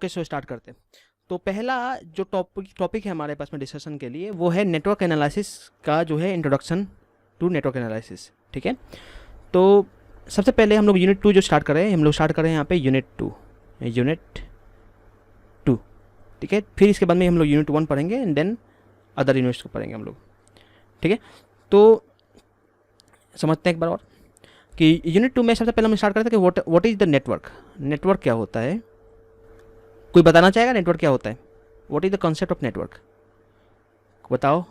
Okay, so start करते हैं। तो पहला जो टॉपिक है हमारे पास में डिस्कशन के लिए वो है नेटवर्क एनालिसिस का, जो है इंट्रोडक्शन टू नेटवर्क एनालिसिस। ठीक है, तो सबसे पहले हम लोग यूनिट 2 जो स्टार्ट कर रहे हैं, हम लोग स्टार्ट कर रहे हैं यहाँ पे यूनिट 2। ठीक है, फिर इसके बाद में हम लोग यूनिट 1 पढ़ेंगे एंड देन अदर यूनिट्स को पढ़ेंगे हम लोग। ठीक है, तो समझते हैं एक बार और कि यूनिट 2 में सबसे पहले हम स्टार्ट करते हैं कि what is the network. Network क्या होता है? कोई बताना चाहेगा नेटवर्क क्या होता है? What is the concept of network? बताओ,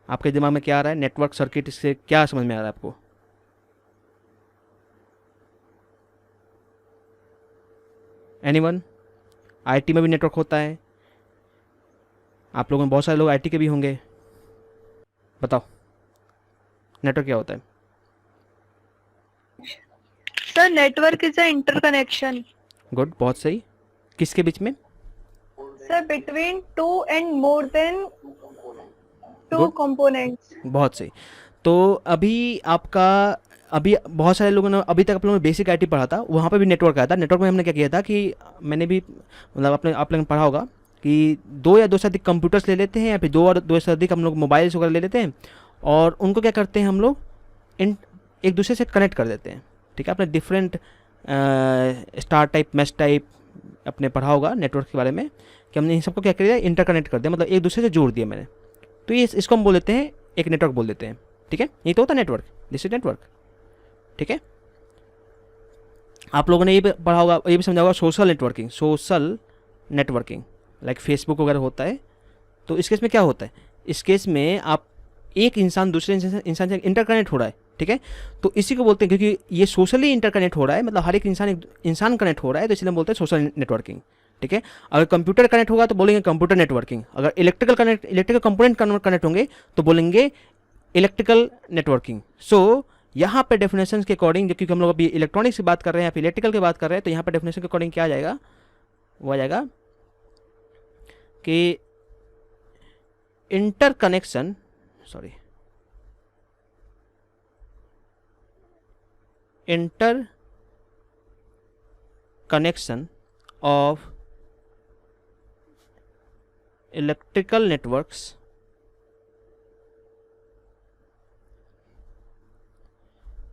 आपके दिमाग में क्या आ रहा है? नेटवर्क सर्किट से क्या समझ में आ रहा है आपको? एनीवन? आईटी में भी नेटवर्क होता है, आप लोगों में बहुत सारे लोग आईटी के भी होंगे। बताओ नेटवर्क क्या होता है? Sir, network is a interconnection. Good, बहुत सही। किसके बीच में? Sir, between two and more than two Good. Components. बहुत सही। तो अभी बहुत सारे लोगों ने अभी तक आप लोगों ने बेसिक आईटी पढ़ा था, वहाँ पे भी नेटवर्क आया था। नेटवर्क में हमने क्या किया था कि मैंने भी मतलब आप लोगों ने पढ़ा होगा कि 2 या 2 से अधिक कंप्यूटर्स ले लेते हैं, या फिर 2 से अधिक हम लोग मोबाइल्स वगैरह ले लेते हैं, और उनको क्या करते हैं हम लोग एक दूसरे से कनेक्ट कर देते हैं। ठीक है, आपने different star type, mesh type आपने पढ़ा होगा नेटवर्क के बारे में, कि हमने इन सबको क्या कर दिया, इंटरकनेक्ट कर दिया, मतलब एक दूसरे से जोड़ दिया मैंने। तो ये इसको हम बोल देते हैं, एक नेटवर्क बोल देते हैं। ठीक है, यही तो होता है नेटवर्क, दिस इज नेटवर्क। ठीक है, आप लोगों ने ये भी पढ़ा होगा, ये भी समझा होगा, सोशल नेटवर्किंग लाइक फेसबुक वगैरह होता है। तो इस केस में क्या होता है? इस केस में आप एक इंसान दूसरे इंसान से इंटरकनेक्ट हो रहा है। ठीक है, तो इसी को बोलते हैं, क्योंकि ये सोशली इंटरकनेक्ट हो रहा है, मतलब हर एक इंसान कनेक्ट हो रहा है, तो इसलिए हम बोलते हैं सोशल नेटवर्किंग। ठीक है, अगर कंप्यूटर कनेक्ट होगा तो बोलेंगे कंप्यूटर नेटवर्किंग, अगर इलेक्ट्रिकल कंपोनेंट कनेक्ट होंगे तो बोलेंगे इलेक्ट्रिकल नेटवर्किंग। सो यहाँ पे डेफिनेशन के अकॉर्डिंग, क्योंकि हम लोग अभी इलेक्ट्रॉनिक्स की बात कर रहे हैं या फिर इलेक्ट्रिकल की बात कर रहे हैं, तो यहाँ पे डेफिनेशन के अकॉर्डिंग क्या आ जाएगा? वो आ जाएगा कि interconnection of electrical networks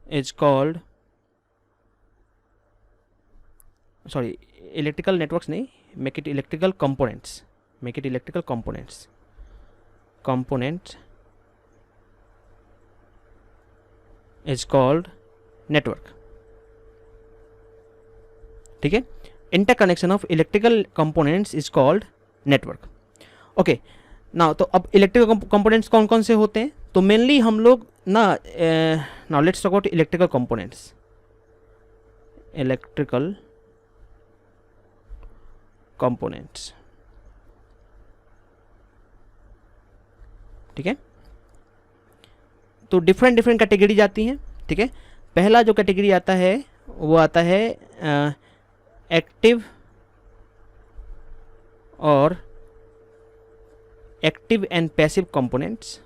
is called, electrical networks नहीं, make it electrical components is called network। ठीक है, interconnection of electrical components is called network. Okay, ना तो अब इलेक्ट्रिकल कंपोनेंट्स कौन कौन से होते हैं? तो मेनली हम लोग now let's talk about electrical components. ठीक है, तो डिफरेंट कैटेगरी आती हैं। ठीक है, पहला जो कैटेगरी आता है वो आता है एक्टिव एंड पैसिव कंपोनेंट्स।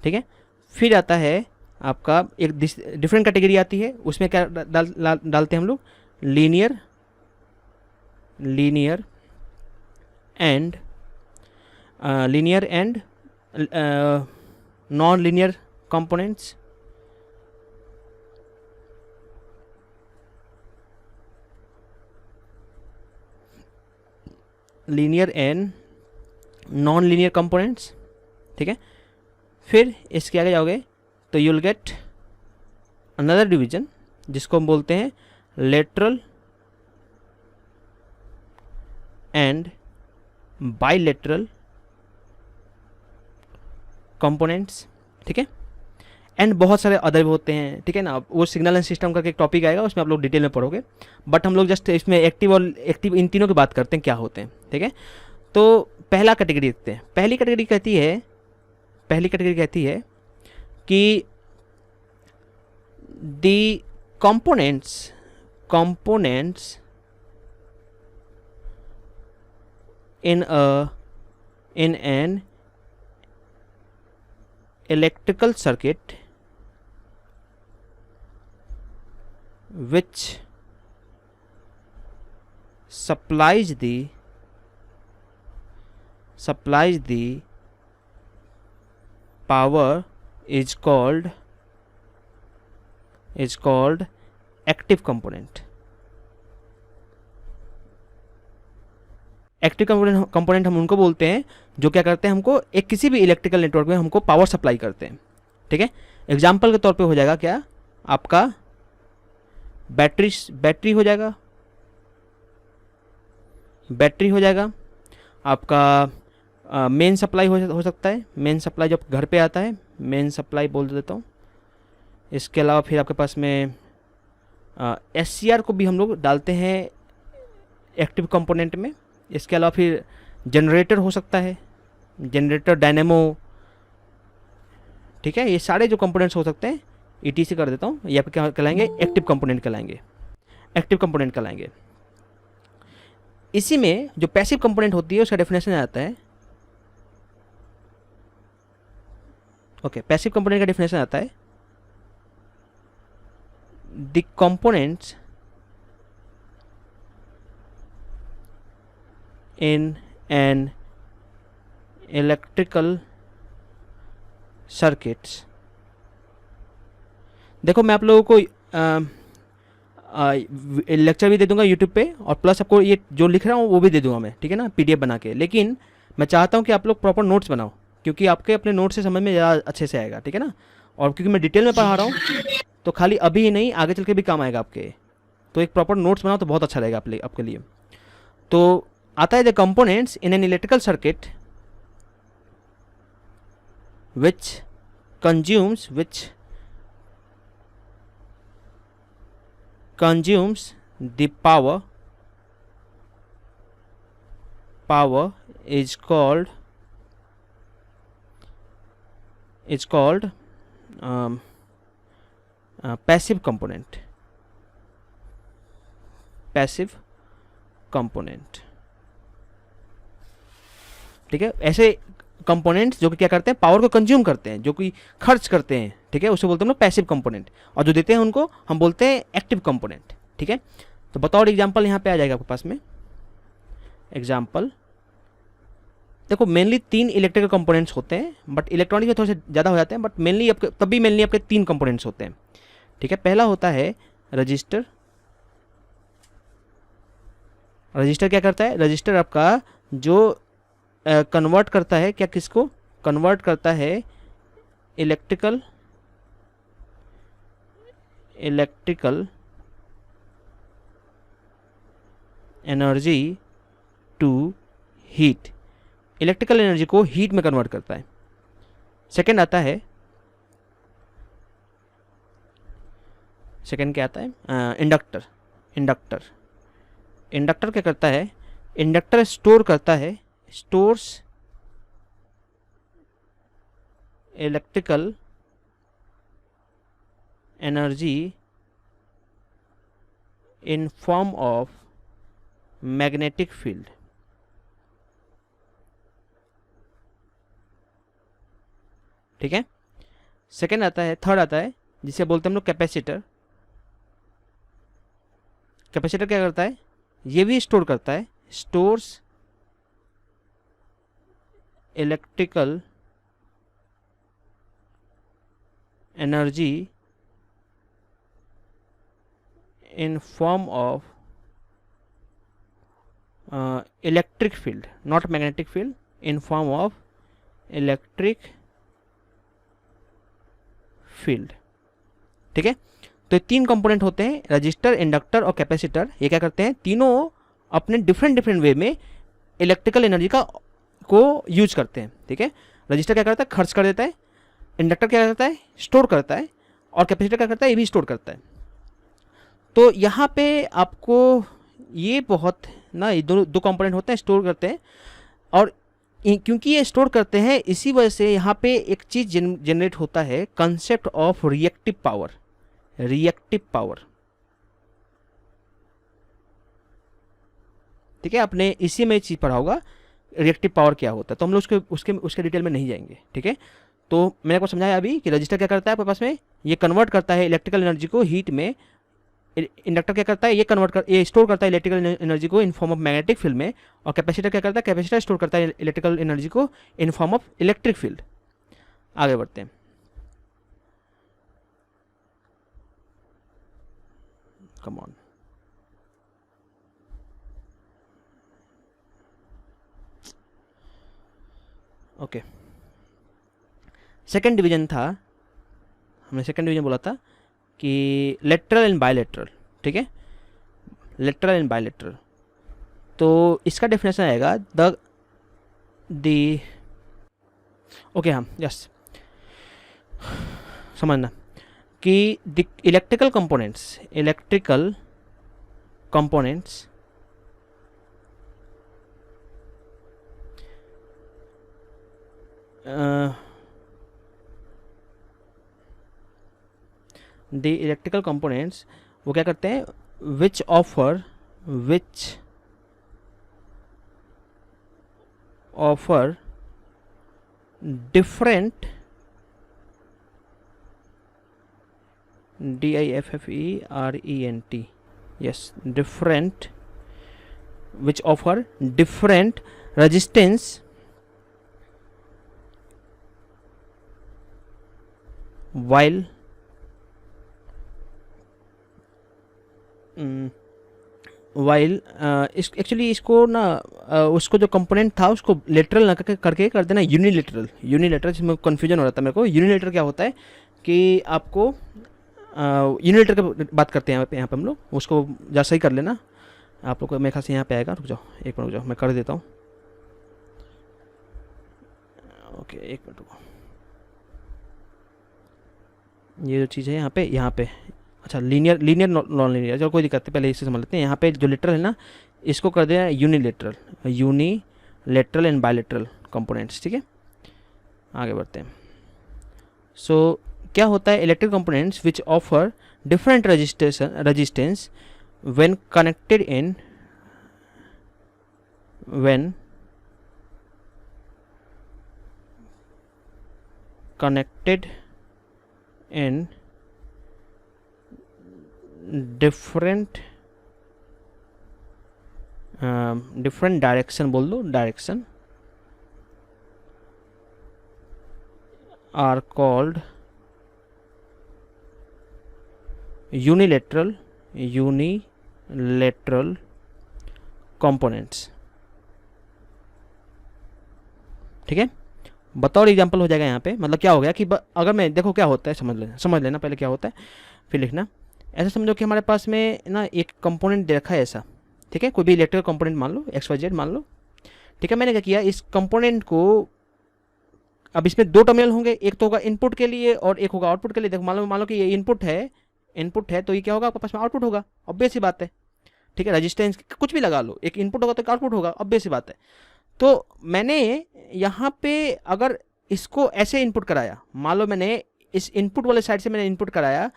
ठीक है, फिर आता है आपका एक डिफरेंट कैटेगरी आती है, उसमें क्या डालते हैं हम लोग? Linear and non linear components. Linear and non linear components. ठीक है, फिर इसके आगे जाओगे तो you will get another division जिसको हम बोलते हैं लेटरल एंड बाइलेटरल कंपोनेंट्स। ठीक है, एंड बहुत सारे अदर भी होते हैं। ठीक है ना, वो सिग्नल एंड सिस्टम करके एक टॉपिक आएगा, उसमें आप लोग डिटेल में पढ़ोगे, बट हम लोग जस्ट इसमें एक्टिव इन तीनों की बात करते हैं क्या होते हैं। ठीक है, तो पहला कैटेगरी देखते हैं। पहली कैटेगरी कहती है कि the components in an electrical circuit which supplies the power is called active component. Active component हम उनको बोलते हैं जो क्या करते हैं, हमको एक किसी भी इलेक्ट्रिकल नेटवर्क में हमको पावर सप्लाई करते हैं, ठीक है। एग्जाम्पल के तौर पे हो जाएगा क्या, आपका बैटरी हो जाएगा, आपका मेन सप्लाई हो सकता है, मेन सप्लाई जब घर पे आता है मेन सप्लाई बोल देता हूँ। इसके अलावा फिर आपके पास में SCR को भी हम लोग डालते हैं एक्टिव कंपोनेंट में। इसके अलावा फिर जनरेटर हो सकता है, जनरेटर, डायनेमो, ठीक है। ये सारे जो कंपोनेंट्स हो सकते हैं ETC कर देता हूँ, ये आपके क्या कहलाएंगे, एक्टिव कंपोनेंट कहलाएंगे। इसी में जो पैसिव कंपोनेंट होती है उसका डेफिनेशन आता है, ओके, पैसिव कंपोनेंट का डेफिनेशन आता है, the components in an electrical circuits. देखो मैं आप लोगों को लेक्चर भी दे दूंगा यूट्यूब पे, और प्लस आपको ये जो लिख रहा हूँ वो भी दे दूंगा मैं, ठीक है ना, PDF बना के। लेकिन मैं चाहता हूँ कि आप लोग प्रॉपर नोट्स बनाओ, क्योंकि आपके अपने नोट्स से समझ में ज़्यादा अच्छे से आएगा, ठीक है ना। और क्योंकि मैं डिटेल में पढ़ा रहा हूँ तो खाली अभी ही नहीं, आगे चल के भी काम आएगा आपके। तो एक प्रॉपर नोट्स बनाओ तो बहुत अच्छा रहेगा आपके लिए। तो आता है the components in an electrical circuit which consumes the power is called passive component, ठीक है। ऐसे कंपोनेंट्स जो कि क्या करते हैं, पावर को कंज्यूम करते हैं, जो कि खर्च करते हैं, ठीक है, उसे बोलते हैं हम लोग पैसिव कंपोनेंट। और जो देते हैं उनको हम बोलते हैं एक्टिव कंपोनेंट, ठीक है। तो बताओ एग्जांपल यहाँ पे आ जाएगा आपके पास में। एग्जांपल देखो, मेनली 3 इलेक्ट्रिकल कंपोनेंट्स होते हैं, बट इलेक्ट्रॉनिक में थोड़े से ज़्यादा हो जाते हैं, बट मेनली आपके 3 कंपोनेंट्स होते हैं, ठीक है। पहला होता है रजिस्टर। रजिस्टर क्या करता है, रजिस्टर आपका जो कन्वर्ट करता है, क्या किसको कन्वर्ट करता है, electrical energy to heat. Electrical energy को हीट में कन्वर्ट करता है। सेकंड आता है, सेकंड क्या आता है, इंडक्टर। इंडक्टर क्या करता है, इंडक्टर स्टोर करता है, stores electrical energy in form of magnetic field, ठीक है। सेकेंड आता है, थर्ड आता है, जिसे बोलते हैं हम लोग कैपेसिटर। कैपेसिटर क्या करता है, ये भी स्टोर करता है, stores electrical energy in form of electric field, not magnetic field, in form of electric field, ठीक है। तो ये 3 कंपोनेंट होते हैं, रजिस्टर, इंडक्टर और कैपेसिटर। ये क्या करते हैं, तीनों अपने डिफरेंट वे में इलेक्ट्रिकल एनर्जी को यूज करते हैं, ठीक है। रजिस्टर क्या करता है, खर्च कर देता है। इंडक्टर क्या करता है, स्टोर करता है। और कैपेसिटर क्या करता है, ये भी स्टोर करता है। तो यहाँ पे आपको ये बहुत ना, ये दो कंपोनेंट होते हैं, स्टोर करते हैं। और क्योंकि ये स्टोर करते हैं, इसी वजह से यहाँ पे एक चीज़ जनरेट होता है, कंसेप्ट ऑफ रिएक्टिव पावर। ठीक है, आपने इसी में चीज़ पढ़ा होगा रिएक्टिव पावर क्या होता है, तो हम लोग उसके डिटेल में नहीं जाएंगे, ठीक है। तो मैंने आपको समझाया अभी कि रजिस्टर क्या करता है आपके पास में, ये कन्वर्ट करता है इलेक्ट्रिकल एनर्जी को हीट में। इंडक्टर क्या करता है, ये स्टोर करता है इलेक्ट्रिकल एनर्जी को in form of magnetic field में। और कैपेसिटर क्या करता है, कैपेसिटर स्टोर करता है इलेक्ट्रिकल एनर्जी को in form of electric field. आगे बढ़ते हैं। Come on. Okay, second division था, हमने सेकेंड डिवीजन बोला था कि लेटरल एंड बायलेटरल, ठीक है, लेटरल एंड बायलेटरल। तो इसका डेफिनेशन आएगा ओके हाँ यस, समझना कि the electrical components the electrical components वो क्या करते हैं, which offer different different yes, different, which offer different resistance while actually इसको ना उसको जो कंपोनेंट था उसको लेटरल ना करके कर देना यूनिलेटरल, जिसमें कन्फ्यूजन हो रहा था मेरे को। यूनिलेटरल क्या होता है कि आपको यूनिलेटरल की बात करते हैं यहाँ पे हम लोग, उसको जा सही कर लेना आप लोग को। मेरे ख्याल से यहाँ पे आएगा, रुक जाओ एक मिनट, रुक जाओ मैं कर देता हूँ। ओके एक मिनट रुको, ये जो चीज़ है यहाँ पे अच्छा लीनियर नॉन लीनियर, चलो कोई दिक्कत नहीं, पहले इसे समझ लेते हैं। यहाँ पे जो लिटरल है ना, इसको कर देना यूनिलेटरल एंड बायलेटरल कंपोनेंट्स, ठीक है। आगे बढ़ते हैं। सो क्या होता है, electric components which offer different resistance when connected in different direction, बोल दो direction, are called unilateral components, ठीक है। बतौर एग्जांपल हो जाएगा यहाँ पे, मतलब क्या हो गया कि अगर मैं देखो क्या होता है, समझ लेना पहले क्या होता है फिर लिखना। ऐसा समझो कि हमारे पास में ना एक कंपोनेंट दे रखा है ऐसा, ठीक है, कोई भी इलेक्ट्रिकल कंपोनेंट मान लो, XYZ मान लो, ठीक है। मैंने क्या किया, इस कंपोनेंट को, अब इसमें दो टर्मिनल होंगे, एक तो होगा इनपुट के लिए और एक होगा आउटपुट के लिए। देखो मान लो कि ये इनपुट है तो ये क्या होगा आपके पास में, आउटपुट होगा, ऑब्वियस सी बात है, ठीक है। रेजिस्टेंस कुछ भी लगा लो, एक इनपुट होगा तो एक आउटपुट होगा, ऑब्वियस सी बात है। तो मैंने यहाँ पे अगर इसको ऐसे इनपुट कराया, मान लो मैंने इस इनपुट वाले साइड से मैंने इनपुट कराया,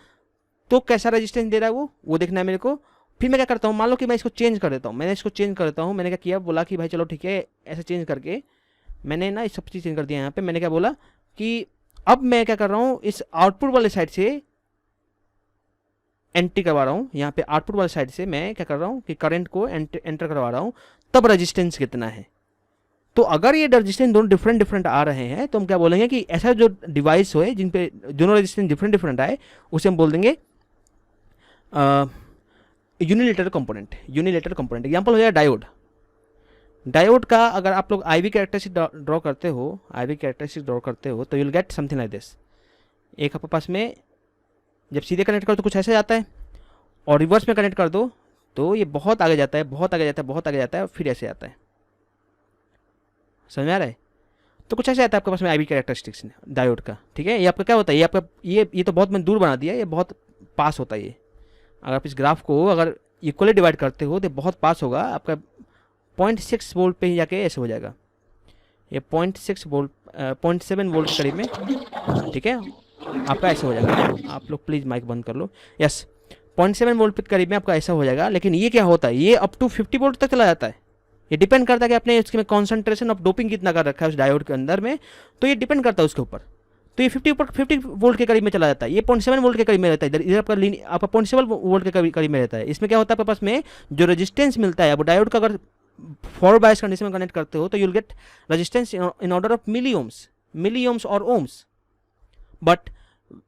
तो कैसा रेजिस्टेंस दे रहा है वो देखना है मेरे को। फिर मैं क्या करता हूँ, मान लो कि मैं इसको चेंज कर देता हूँ, मैंने क्या किया, बोला कि भाई चलो ठीक है, ऐसे चेंज करके मैंने ना इस सब चीज़ चेंज कर दिया। यहाँ पे मैंने क्या बोला कि अब मैं क्या कर रहा हूँ, इस आउटपुट वाले साइड से एंट्री करवा रहा हूँ। यहाँ पे आउटपुट वाले साइड से मैं क्या कर रहा हूँ कि करंट को एंटर करवा रहा हूँ, तब रेजिस्टेंस कितना है। तो अगर ये रेजिस्टेंस दोनों डिफरेंट आ रहे हैं तो हम क्या बोलेंगे कि ऐसा जो डिवाइस हो जिन पे दोनों रेजिस्टेंस डिफरेंट आए, उसे हम बोल देंगे यूनिलेटरल कंपोनेंट। एग्जांपल हो जाएगा डायोड का। अगर आप लोग IV कैरेक्टरिस्टिक ड्रॉ करते हो तो you will get something like this. एक आपके पास में जब सीधे कनेक्ट करो तो कुछ ऐसे जाता है, और रिवर्स में कनेक्ट कर दो तो ये बहुत आगे जाता है, फिर ऐसे आता है। समझ में आ रहा है? तो कुछ ऐसे आता है आपके पास में IV कैरेक्टरिस्टिक्स डायोड का, ठीक है। ये आपका क्या होता है, ये आपका ये तो बहुत मैंने दूर बना दिया, ये बहुत पास होता है। ये अगर आप इस ग्राफ को अगर इक्वली डिवाइड करते हो तो बहुत पास होगा आपका। 0.6 वोल्ट पे ही जाके ऐसे हो जाएगा, ये 0.7 वोल्ट के करीब में, ठीक है, आपका ऐसा हो जाएगा। आप लोग प्लीज़ माइक बंद कर लो। यस, 0.7 वोल्ट के करीब में आपका ऐसा हो जाएगा। लेकिन ये क्या होता है, ये अप टू 50 वोल्ट तक चला जाता है। ये डिपेंड करता है कि आपने इसके में कॉन्सेंट्रेशन ऑफ डोपिंग कितना कर रखा है उस डायोड के अंदर में, तो ये डिपेंड करता है उसके ऊपर। तो ये 50 वोल्ट के करीब में चला जाता है, ये 0.7 वोल्ट के करीब में रहता है, इधर आपका 0.7 वोल्ट के करीब में रहता है। इसमें क्या होता है आपके पास में जो रेजिस्टेंस मिलता है, वो डायोड का अगर फॉरवर्ड बायस कंडीशन में कनेक्ट करते हो तो you will get resistance in order of milli ohms और ओम्स। बट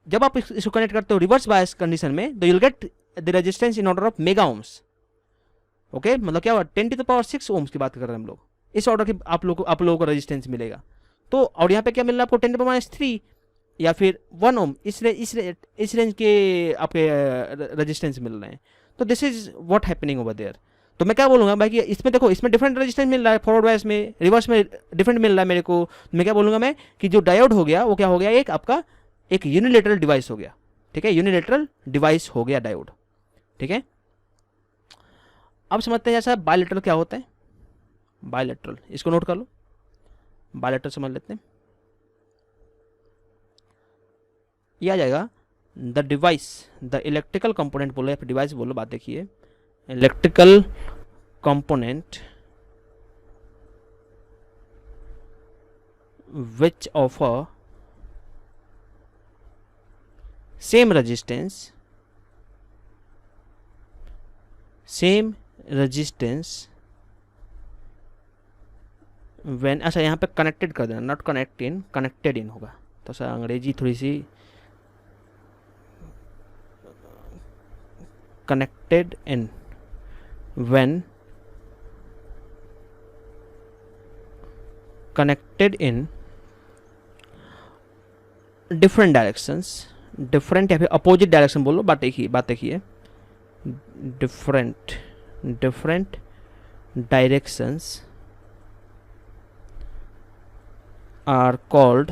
जब आप इसको कनेक्ट करते हो रिवर्स बायस कंडीशन में तो you will get the resistance in order of mega ohms. Okay, मतलब क्या हुआ, 10⁶ ओम्स की बात कर रहे हैं हम लोग, इस ऑर्डर की आप लोगों को रेजिस्टेंस मिलेगा। तो और यहाँ पे क्या मिल रहा है आपको, 10⁻³ या फिर 1 ओम, इस रेंज के आपके रेजिस्टेंस मिल रहे हैं। तो this is what happening over there. तो मैं क्या बोलूँगा भाई कि इसमें देखो, इसमें डिफरेंट रेजिस्टेंस मिल रहा है, फॉरवर्ड बायस में, रिवर्स में डिफरेंट मिल रहा है मेरे को। मैं क्या बोलूँगा मैं कि जो डायोड हो गया वो क्या हो गया, एक आपका एक यूनिलेटरल डिवाइस हो गया। ठीक है, यूनिलेटरल डिवाइस हो गया डायोड। ठीक है, अब समझते हैं जैसा बायलेटरल क्या होता है। बायलेटरल, इसको नोट कर लो, बायलेटरल समझ लेते हैं। ये आ जाएगा the device, the electrical component बोलो या फिर डिवाइस बोलो, बात देखिए, electrical component which offer same resistance when, अच्छा यहाँ पे कनेक्टेड कर देना, not connect in, connected in होगा, तो सर अंग्रेजी थोड़ी सी, connected in when connected in different directions, different या फिर अपोजिट डायरेक्शन बोलो, बात एक ही है, different directions are called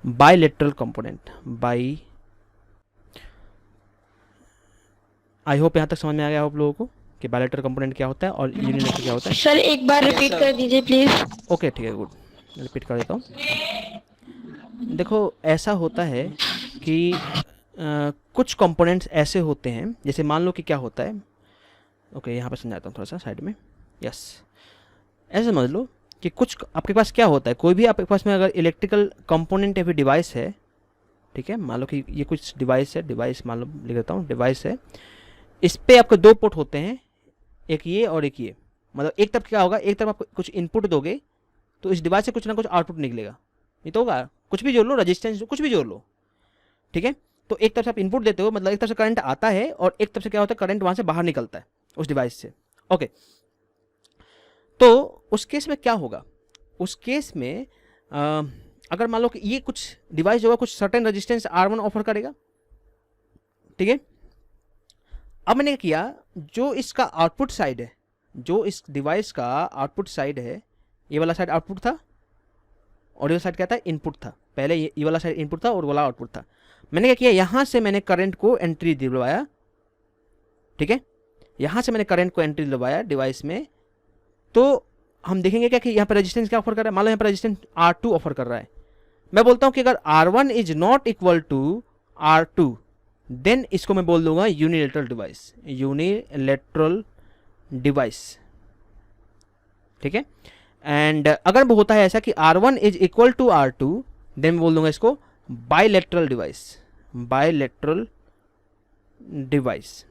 bilateral component by, I hope यहाँ तक समझ में आ गया आप लोगों को कि बायलेटरल कंपोनेंट क्या होता है और यूनिलेटरल क्या होता है। सर एक बार रिपीट कर दीजिए प्लीज। ओके ठीक है, गुड, रिपीट कर देता हूँ। देखो ऐसा होता है कि कुछ कंपोनेंट्स ऐसे होते हैं, जैसे मान लो कि क्या होता है, ओके यहाँ पे समझाता हूँ थोड़ा सा साइड में, यस, ऐसे समझ लो कि कुछ आपके पास क्या होता है, कोई भी आपके पास में अगर इलेक्ट्रिकल कंपोनेंट या फिर डिवाइस है, ठीक है, मान लो कि ये कुछ डिवाइस है, डिवाइस मान लो लिख देता हूँ, डिवाइस है, इस पे आपके दो पोर्ट होते हैं, एक ये और एक ये, मतलब एक तरफ क्या होगा, एक तरफ आप कुछ इनपुट दोगे तो इस डिवाइस से कुछ ना कुछ आउटपुट निकलेगा, नहीं तो होगा, कुछ भी जोड़ लो, रजिस्टेंस कुछ भी जोड़ लो, ठीक है। तो एक तरफ से आप इनपुट देते हो, मतलब एक तरफ से करंट आता है और एक तरफ से क्या होता है, करंट वहाँ से बाहर निकलता है उस डिवाइस से। ओके, तो उस केस में क्या होगा, उस केस में अगर मान लो कि ये कुछ डिवाइस जो है कुछ सर्टेन रेजिस्टेंस R1 ऑफर करेगा, ठीक है। अब मैंने क्या किया, जो इसका आउटपुट साइड है, जो इस डिवाइस का आउटपुट साइड है, ये वाला साइड आउटपुट था और ये साइड क्या था, इनपुट था। पहले ये वाला साइड इनपुट था और वाला आउटपुट था। मैंने क्या किया, यहाँ से मैंने करंट को एंट्री दिलवाया, ठीक है, यहाँ से मैंने करंट को एंट्री दिलवाया डिवाइस में। तो हम देखेंगे क्या कि यहाँ पर रेजिस्टेंस क्या ऑफर कर रहा है, मान लो यहाँ पर रेजिस्टेंस R2 ऑफर कर रहा है। मैं बोलता हूँ कि अगर R1 is not equal to R2 then इसको मैं बोल दूंगा यूनिलेटरल डिवाइस, यूनिलेटरल डिवाइस, ठीक है। एंड अगर वो होता है ऐसा कि R1 is equal to R2 then मैं बोल दूंगा इसको बायलेटरल डिवाइस, बायलेटरल डिवाइस,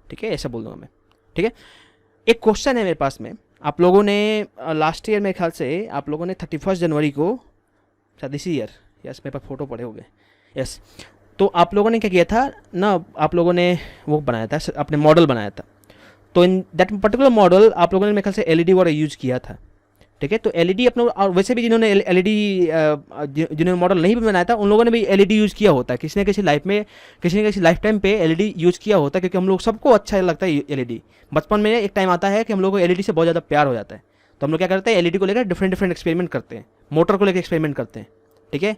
ठीक है, ऐसा बोल दूंगा मैं, ठीक है। एक क्वेश्चन है मेरे पास में, आप लोगों ने लास्ट ईयर मेरे ख्याल से आप लोगों ने 31 जनवरी को, शायद इसी ईयर, यस मेरे पास फोटो पड़े हो गए, यस, तो आप लोगों ने क्या किया था ना, आप लोगों ने वो बनाया था, अपने मॉडल बनाया था। तो इन दैट पर्टिकुलर मॉडल आप लोगों ने मेरे ख्याल से एलईडी वगैरह यूज़ किया था, ठीक है। तो एलईडी अपने, और वैसे भी जिन्होंने एलईडी जिन्होंने मॉडल नहीं भी बनाया था उन लोगों ने भी एलईडी यूज़ किया होता है, किसी न किसी लाइफ में, किसी न किसी लाइफ टाइम पे एलईडी यूज़ किया होता है, क्योंकि हम लोग सबको अच्छा लगता है एलईडी। बचपन में एक टाइम आता है कि हम लोग को एलईडी से बहुत ज़्यादा प्यार हो जाता है, तो हम लोग क्या करते हैं, एलईडी को लेकर डिफरेंट एक्सपेरिमेंट करते हैं, मोटर को लेकर एक्सपेरिमेंट करते हैं, ठीक है।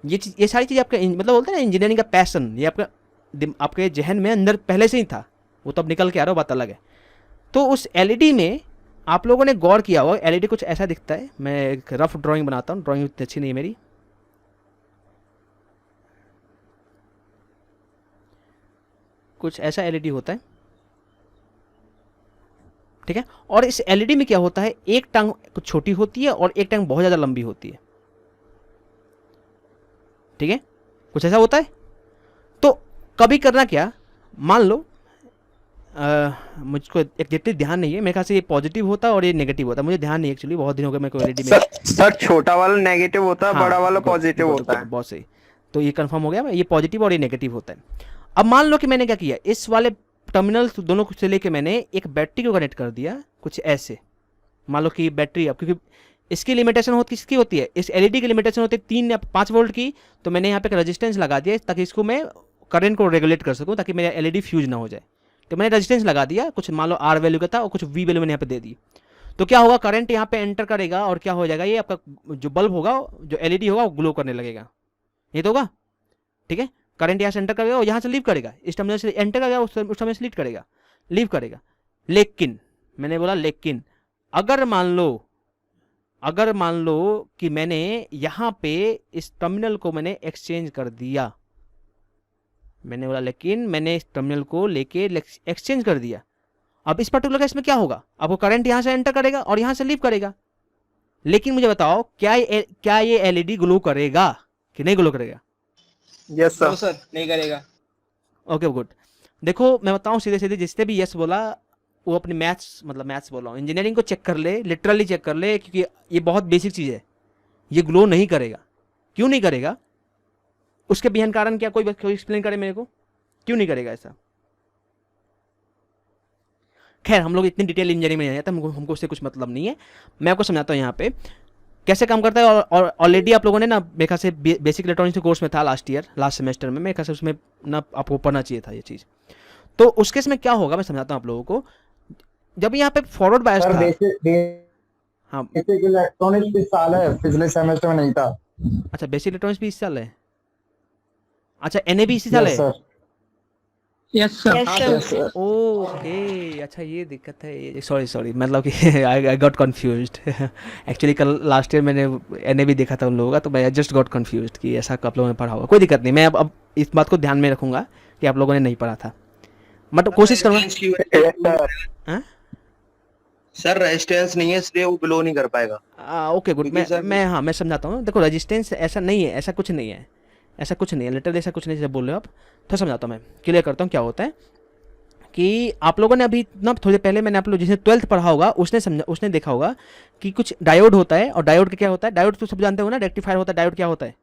ये सारी चीज़ आपका मतलब बोलते हैं ना इंजीनियरिंग का पैसन, ये आपके जहन में अंदर पहले से ही था, वो तब निकल के आ रहा हो, बात अलग है। तो उस एलईडी में आप लोगों ने गौर किया होगा, एलईडी कुछ ऐसा दिखता है, मैं एक रफ ड्राइंग बनाता हूँ, ड्राइंग उतनी अच्छी नहीं है मेरी, कुछ ऐसा एलईडी होता है, ठीक है। और इस एलईडी में क्या होता है, एक टांग कुछ छोटी होती है और एक टांग बहुत ज़्यादा लंबी होती है, ठीक है, कुछ ऐसा होता है। तो कभी करना क्या, मान लो मुझको एग्जैक्टली ध्यान नहीं है, मेरे ख्याल से ये पॉजिटिव होता है और ये नेगेटिव होता है, मुझे ध्यान नहीं है एक्चुअली, बहुत दिन हो गए मेरे को एलईडी में। सर छोटा वाला नेगेटिव होता है, हाँ, बड़ा वाला गुड पॉजिटिव गुड होता गुड, है। बहुत सही। तो ये कंफर्म हो गया, ये पॉजिटिव और ये नेगेटिव होता है। अब मान लो कि मैंने क्या किया, इस वाले टर्मिनल दोनों से लेके मैंने एक बैटरी को कनेक्ट कर दिया कुछ ऐसे। मान लो कि बैटरी, अब क्योंकि इसकी लिमिटेशन किसकी होती है, इस एलईडी की लिमिटेशन होती है 3 या 5 वोल्ट की, तो मैंने यहाँ पे एक रेजिस्टेंस लगा दिया ताकि इसको मैं करंट को रेगुलेट कर सकूँ, ताकि मेरा एलईडी फ्यूज ना हो जाए। तो मैंने रेजिस्टेंस लगा दिया, कुछ मान लो आर वैल्यू का था और कुछ वी वैल्यू मैंने यहाँ पे दे दी। तो क्या होगा, करंट यहाँ पे एंटर करेगा और क्या हो जाएगा, ये आपका जो बल्ब होगा, जो एलईडी होगा, वो ग्लो करने लगेगा। ये तो होगा, ठीक है। करंट यहाँ से एंटर करेगा और यहाँ से लीव करेगा, इस टर्मिनल से एंटर करेगा, उस टर्मिनल से लीव करेगा। लेकिन मैंने बोला लेकिन अगर मान लो कि मैंने यहाँ पे इस टर्मिनल को मैंने एक्सचेंज कर दिया, मैंने बोला लेकिन मैंने इस टर्मिनल को लेके एक्सचेंज कर दिया। अब इस पर्टिकुलर केस में क्या होगा, आपको करंट यहाँ से एंटर करेगा और यहाँ से लीव करेगा। लेकिन मुझे बताओ क्या ये एलईडी ग्लो करेगा कि नहीं ग्लो करेगा? Yes sir. सर नहीं करेगा। Okay good. देखो मैं बताऊं सीधे सीधे, जिसने भी यस बोला वो अपनी मैथ्स बोल रहा हूँ, इंजीनियरिंग को चेक कर ले, लिटरली चेक कर ले, क्योंकि ये बहुत बेसिक चीज़ है। ये ग्लो नहीं करेगा। क्यों नहीं करेगा, उसके बिहान कारण क्या, कोई एक्सप्लेन करे मेरे को, क्यों नहीं करेगा ऐसा? खैर हम लोग इतनी डिटेल इंजीनियरिंग में नहीं जाते, हमको उससे कुछ मतलब नहीं है। मैं आपको समझाता हूँ यहाँ पे कैसे काम करता है। और ऑलरेडी आप लोगों ने ना, मेरे ख्याल से बेसिक इलेक्ट्रॉनिक्स के कोर्स में था लास्ट सेमेस्टर में, मेरे ख्याल से उसमें ना आपको पढ़ना चाहिए था ये चीज़। तो उस केस में क्या होगा मैं समझाता हूँ आप लोगों को। जब यहाँ पे फॉरवर्ड बायस था, हाँ बेसिक इलेक्ट्रॉनिक्स इस साल है, पिछले सेमेस्टर में नहीं था। अच्छा बेसिक इलेक्ट्रॉनिक्स भी इस साल है, अच्छा एनए भी इसी साल है। Yes, sir. ओके अच्छा ये दिक्कत है, सॉरी मतलब कि आई गॉट कन्फ्यूज्ड एक्चुअली कल लास्ट ईयर मैंने एनए भी देखा था उन लोगों का, तो मैं जस्ट गॉट कन्फ्यूज्ड कि ऐसा आप लोगों ने पढ़ा होगा। कोई दिक्कत नहीं, मैं अब इस बात को ध्यान में रखूंगा कि आप लोगों ने नहीं पढ़ा था, मतलब कोशिश करूँगा। सर रेजिस्टेंस नहीं है इसलिए वो ग्लो नहीं कर पाएगा। ओके गुड, मैं समझाता हूँ। देखो रेजिस्टेंस ऐसा नहीं है, ऐसा कुछ नहीं है, लिटरली ऐसा कुछ नहीं जैसे बोल रहे हो आप। तो समझाता हूँ, मैं क्लियर करता हूँ क्या होता है कि आप लोगों ने अभी ना थोड़ी पहले मैंने आप लोग जिसने 12th पढ़ा होगा उसने देखा होगा कि कुछ डायोड होता है, और डायोड का क्या होता है, डायोड तो सब जानते हो ना, रेक्टिफायर होता है। डायोड क्या होता है,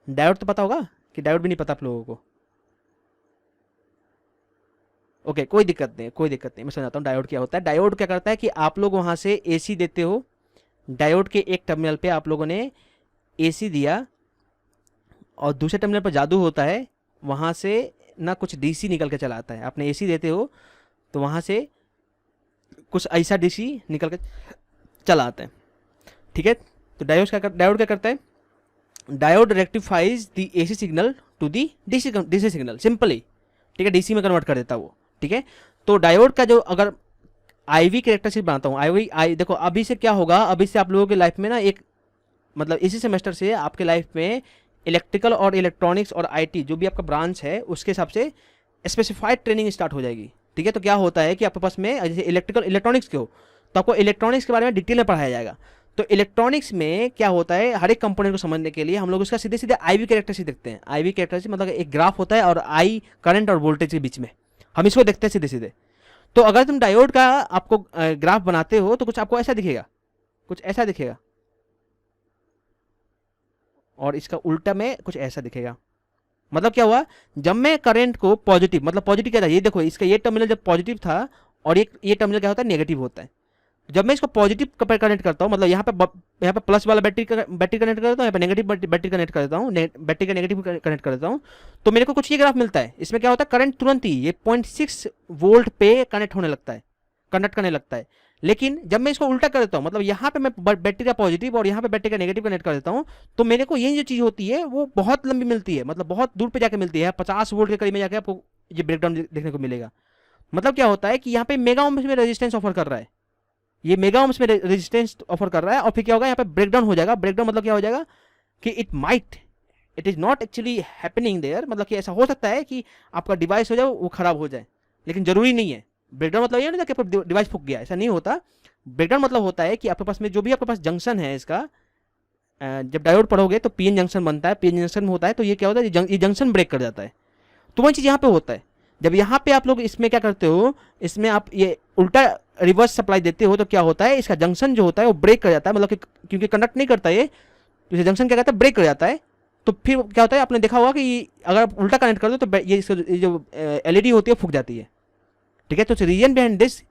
डायोड तो पता होगा कि डायोड भी नहीं पता आप लोगों को? ओके कोई दिक्कत नहीं, मैं समझाता हूँ डायोड क्या होता है। डायोड क्या करता है कि आप लोग वहाँ से एसी देते हो, डायोड के एक टर्मिनल पे आप लोगों ने एसी दिया और दूसरे टर्मिनल पर जादू होता है, वहाँ से ना कुछ डीसी निकल के चला आता है। आपने एसी देते हो तो वहाँ से कुछ ऐसा डीसी निकल के चला आता है, ठीक है। तो डायोड क्या करता है, diode rectifies the AC signal to the DC signal simply, ठीक है, डीसी में कन्वर्ट कर देता है वो, ठीक है। तो डायोड का जो अगर आईवी कैरेक्टरिस्टिक बनाता हूँ, देखो अभी से क्या होगा, अभी से आप लोगों की लाइफ में ना एक मतलब इसी सेमेस्टर से आपके लाइफ में इलेक्ट्रिकल और इलेक्ट्रॉनिक्स और आईटी जो भी आपका ब्रांच है उसके हिसाब से स्पेसिफाइड ट्रेनिंग स्टार्ट हो जाएगी, ठीक है। तो क्या होता है कि आपके पास में जैसे इलेक्ट्रॉनिक्स के हो तो आपको इलेक्ट्रॉनिक्स के बारे में डिटेल में पढ़ाया जाएगा। तो इलेक्ट्रॉनिक्स में क्या होता है, हर एक कंपोनेंट को समझने के लिए हम लोग उसका सीधे सीधे आईवी कैरेक्टरिस्टिक देखते हैं। आईवी कैरेक्टरिस्टिक मतलब एक ग्राफ होता है और आई करंट और वोल्टेज के बीच में हम इसको देखते हैं सीधे सीधे। तो अगर तुम डायोड का आपको ग्राफ बनाते हो तो कुछ आपको ऐसा दिखेगा, और इसका उल्टा में कुछ ऐसा दिखेगा। मतलब क्या हुआ, जब मैं करंट को पॉजिटिव क्या था, ये देखो इसका ये टर्मिनल जब पॉजिटिव था और ये टर्मिनल क्या होता है, नेगेटिव होता है। जब मैं इसको पॉजिटिव कनेक्ट करता हूँ, मतलब यहाँ पे प्लस वाला बैटरी कनेक्ट करता हूँ, यहाँ पे नेगेटिव बैटरी कनेक्ट करता हूँ, बैटरी का नेगेटिव कनेक्ट करता हूँ, तो मेरे को कुछ ये ग्राफ मिलता है। इसमें क्या होता है, करंट तुरंत ही ये 0.6 वोल्ट पे कंडक्ट करने लगता है। लेकिन जब मैं इसको उल्टा कर देता हूँ, मतलब यहाँ पे मैं बैटरी का पॉजिटिव और यहाँ पे बैटरी का नेगेटिव कनेक्ट कर देता हूँ, तो मेरे को ये जो चीज़ होती है वो बहुत लंबी मिलती है, मतलब बहुत दूर पे जाके मिलती है, 50 वोल्ट के करीब में जाके आपको ये ब्रेकडाउन देखने को मिलेगा। मतलब क्या होता है कि यहाँ पे मेगा ओम्स में रेजिस्टेंस ऑफर कर रहा है, ये मेगा ओम्स में रेजिस्टेंस ऑफर कर रहा है, और फिर क्या होगा, यहाँ पे ब्रेकडाउन हो जाएगा। ब्रेकडाउन मतलब क्या हो जाएगा कि it is not actually happening there, मतलब कि ऐसा हो सकता है कि आपका डिवाइस हो जाए वो खराब हो जाए, लेकिन जरूरी नहीं है। ब्रेकडाउन मतलब ये नहीं कि आपका डिवाइस फूक गया, ऐसा नहीं होता। ब्रेकडाउन मतलब होता है कि आपके पास में जो भी आपके पास जंक्शन है इसका जब डायोड पढ़ोगे तो पीएन जंक्शन बनता है, पीएन जंक्शन में होता है तो ये क्या होता है, ये जंक्शन ब्रेक कर जाता है। तो वही चीज़ यहाँ पे होता है। जब यहाँ पे आप लोग इसमें क्या करते हो, इसमें आप ये उल्टा रिवर्स सप्लाई देते हो तो क्या होता है, इसका जंक्शन जो होता है वो ब्रेक कर जाता है, मतलब कि क्योंकि कंडक्ट नहीं करता ये, तो जंक्शन क्या करता है, ब्रेक कर जाता है। तो फिर क्या होता है, आपने देखा होगा कि अगर आप उल्टा कनेक्ट कर दो तो ये जो एलईडी होती है फूक जाती है। ठीक है, तो reason behind this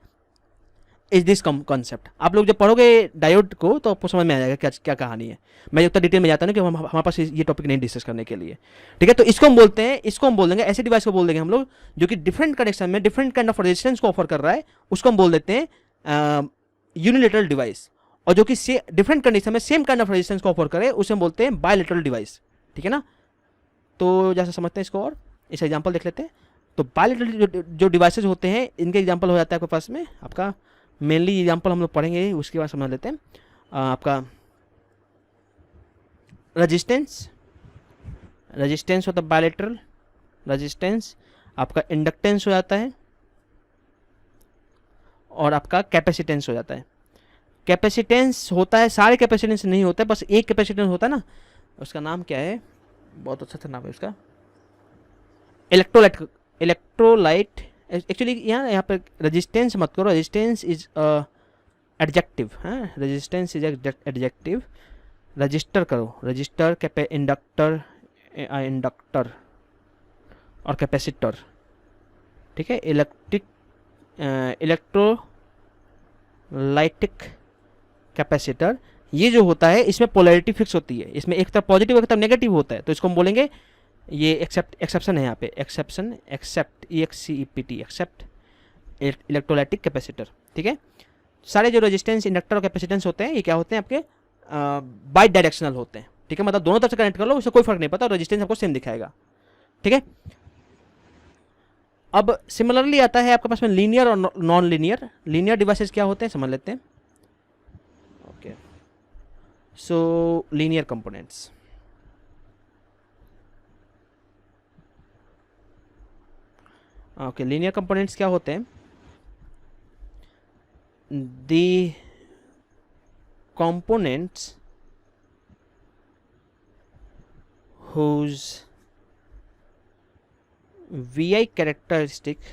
is this concept. आप लोग जब पढ़ोगे डायोड को तो आपको समझ में आ जाएगा क्या क्या कहानी है। मैं उतना डिटेल में जाता हूँ कि हमारे पास ये टॉपिक नहीं डिस्कस करने के लिए। ठीक है, तो इसको हम बोलते हैं, इसको हम बोल देंगे, ऐसे डिवाइस को बोल देंगे हम लोग जो कि डिफरेंट कनेक्शन में डिफरेंट काइंड ऑफ रेजिस्टेंस को ऑफर कर रहा है, उसको हम बोल देते हैं यूनिलेटरल डिवाइस। और जो कि डिफरेंट कंडीशन में सेम काइंड ऑफ रेजिस्टेंस को ऑफर करे उसे हम बोलते हैं बायलेटरल डिवाइस। ठीक है ना, तो जैसा समझते हैं इसको और इस एग्जाम्पल देख लेते हैं। तो बायलेटरल जो डिवाइसेज होते हैं इनके एग्जाम्पल हो जाता है आपके पास में, आपका मेनली एग्जाम्पल हम लोग पढ़ेंगे, उसके बाद समझ लेते हैं। आपका रेजिस्टेंस होता है बायलेटरल रेजिस्टेंस, आपका इंडक्टेंस हो जाता है, और आपका कैपेसिटेंस हो जाता है। कैपेसिटेंस होता है, सारे कैपेसिटेंस नहीं होता है, बस एक कैपेसिटेंस होता है ना, उसका नाम क्या है, बहुत अच्छा नाम है उसका, इलेक्ट्रोलाइट। एक्चुअली यहाँ पे रेजिस्टेंस मत करो, रेजिस्टेंस इज एडजेक्टिव, हाँ, रेजिस्टेंस इज एडजेक्टिव। रजिस्टर करो, रजिस्टर, इंडक्टर और कैपेसिटर। ठीक है, इलेक्ट्रोलाइटिक कैपेसिटर, ये जो होता है इसमें पोलैरिटी फिक्स होती है, इसमें एक तरफ पॉजिटिव एक तरफ नेगेटिव होता है, तो इसको हम बोलेंगे, ये एक्सेप्शन है यहाँ पे, एक्सेप्ट इलेक्ट्रोलाइटिक कैपेसिटर। ठीक है, सारे जो रेजिस्टेंस, इंडक्टर और कैपेसिटेंस होते हैं ये क्या होते हैं, आपके बाई डायरेक्शनल होते हैं। ठीक है, मतलब दोनों तरफ से कनेक्ट कर लो, उससे कोई फर्क नहीं पड़ता, रेजिस्टेंस आपको सेम दिखाएगा। ठीक है, अब सिमिलरली आता है आपके पास में लीनियर और नॉन लीनियर। लीनियर डिवाइसेस क्या होते हैं समझ लेते हैं। ओके, सो linear components, okay, linear components क्या होते हैं, the components whose VI characteristics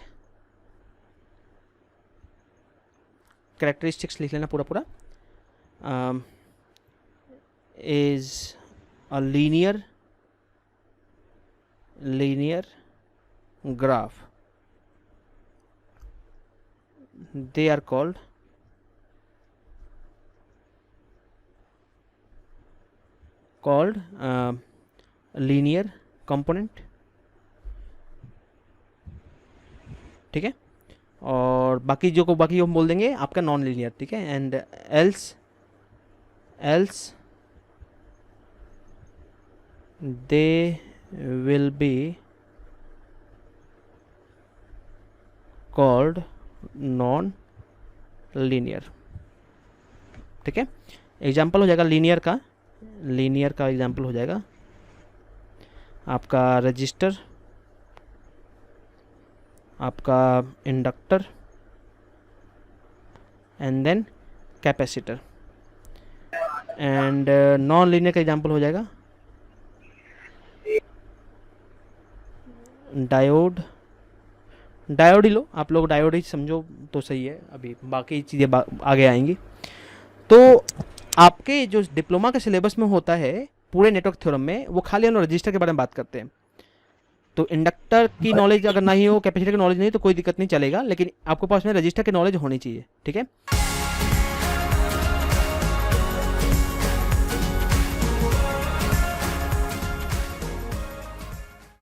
लिख लेना पूरा पूरा, is a linear graph. They are called linear component. ठीक है, और बाकी बाकी हम बोल देंगे आपका नॉन लीनियर। ठीक है, and else they will be called non linear. ठीक है, एग्जाम्पल हो जाएगा लीनियर का एग्जाम्पल हो जाएगा आपका रजिस्टर, आपका inductor and then capacitor. And non linear का एग्जाम्पल हो जाएगा डायोड ही लो आप लोग, डायोड ही समझो तो सही है, अभी बाकी चीज़ें आगे आएंगी। तो आपके जो डिप्लोमा के सिलेबस में होता है पूरे नेटवर्क थ्योरम में, वो खाली हम रजिस्टर के बारे में बात करते हैं। तो इंडक्टर की नॉलेज अगर नहीं हो, कैपेसिटर की नॉलेज नहीं, तो कोई दिक्कत नहीं चलेगा, लेकिन आपके पास में रजिस्टर की नॉलेज होनी चाहिए। ठीक है।